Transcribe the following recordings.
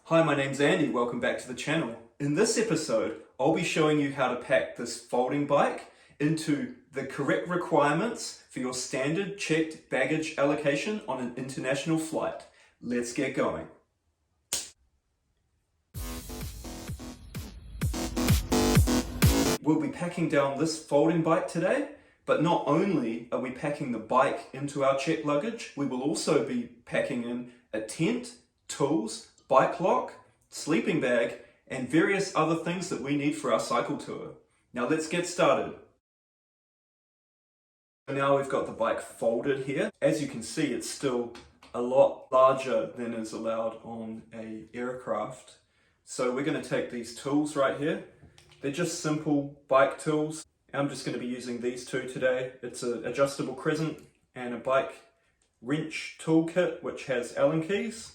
Hi, my name's Andy, welcome back to the channel. In this episode, I'll be showing you how to pack this folding bike into the correct requirements for your standard checked baggage allocation on an international flight. Let's get going. We'll be packing down this folding bike today, but not only are we packing the bike into our checked luggage, we will also be packing in a tent, tools, bike lock, sleeping bag, and various other things that we need for our cycle tour. Now let's get started. Now we've got the bike folded here. As you can see, it's still a lot larger than is allowed on an aircraft. So we're going to take these tools right here. They're just simple bike tools. I'm just going to be using these two today. It's an adjustable crescent and a bike wrench toolkit which has Allen keys.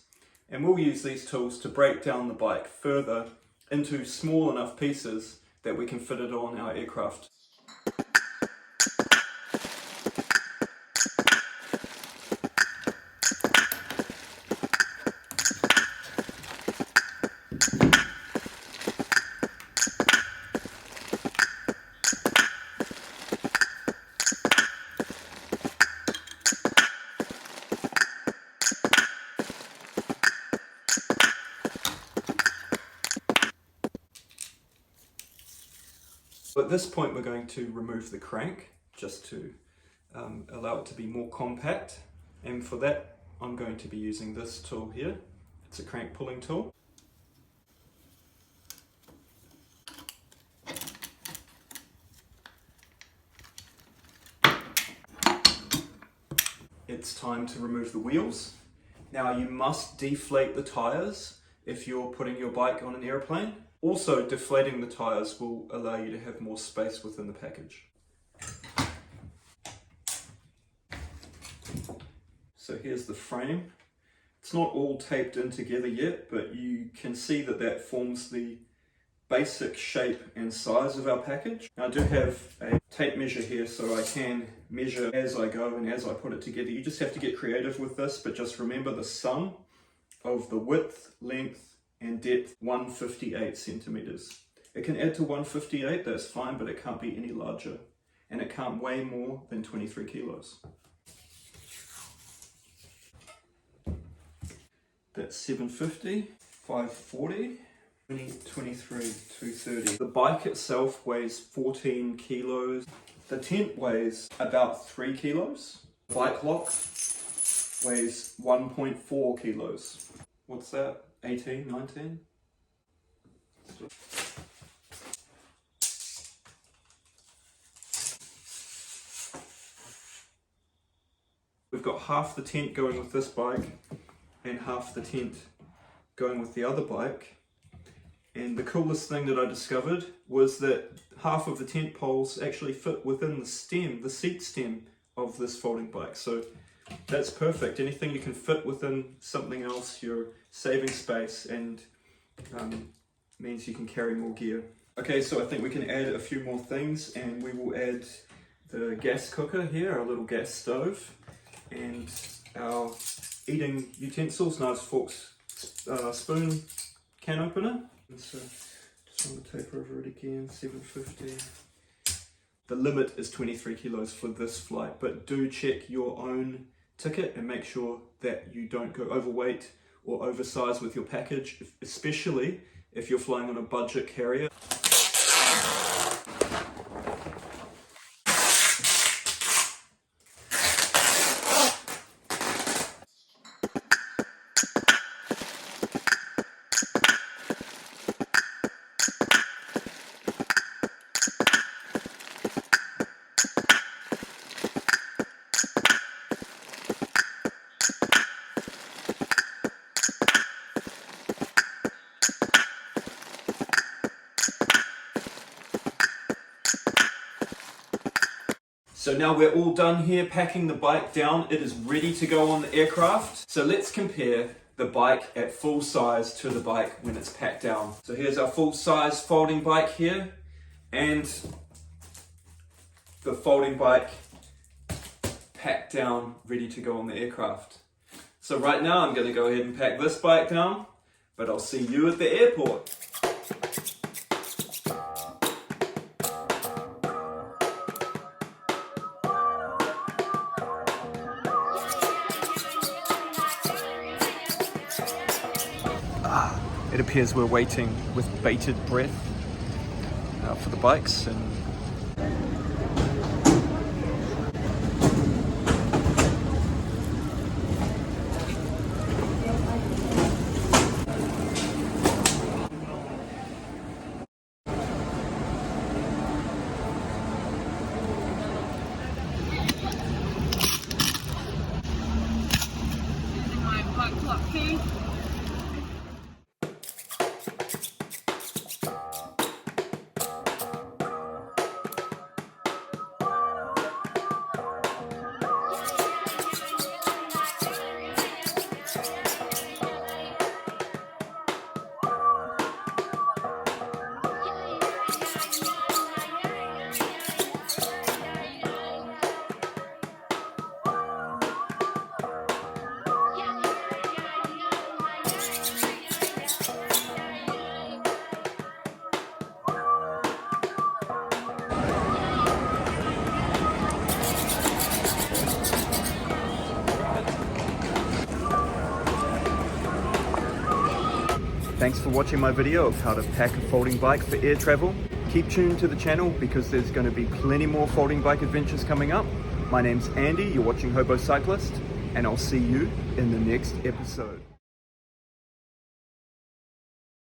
And we'll use these tools to break down the bike further into small enough pieces that we can fit it on our aircraft. So at this point we're going to remove the crank just to allow it to be more compact, and for that I'm going to be using this tool here. It's a crank pulling tool. It's time to remove the wheels. Now you must deflate the tires if you're putting your bike on an airplane. Also, deflating the tires will allow you to have more space within the package. So here's the frame. It's not all taped in together yet, but you can see that that forms the basic shape and size of our package. Now, I do have a tape measure here so I can measure as I go and as I put it together. You just have to get creative with this, but just remember the sum of the width, length, and depth 158 centimeters. It can add to 158, that's fine, but it can't be any larger. And it can't weigh more than 23 kilos. That's 750, 540, 23, 230. The bike itself weighs 14 kilos. The tent weighs about 3 kilos. The bike lock weighs 1.4 kilos. What's that? 18, 19? We've got half the tent going with this bike and half the tent going with the other bike. And the coolest thing that I discovered was that half of the tent poles actually fit within the stem, the seat stem of this folding bike. So that's perfect. Anything you can fit within something else, you're saving space and means you can carry more gear. Okay, so I think we can add a few more things, and we will add the gas cooker here, our little gas stove, and our eating utensils, knives, forks, spoon, can opener. And so just want to tape over it again, 750. The limit is 23 kilos for this flight, but do check your own ticket and make sure that you don't go overweight or oversized with your package, especially if you're flying on a budget carrier. So now we're all done here packing the bike down. It is ready to go on the aircraft. So let's compare the bike at full size to the bike when it's packed down. So here's our full size folding bike here, and the folding bike packed down, ready to go on the aircraft. So right now I'm going to go ahead and pack this bike down. But I'll see you at the airport. It appears we're waiting with bated breath for the bikes, and thanks for watching my video of how to pack a folding bike for air travel. Keep tuned to the channel because there's going to be plenty more folding bike adventures coming up. My name's Andy, you're watching Hobo Cyclist, and I'll see you in the next episode.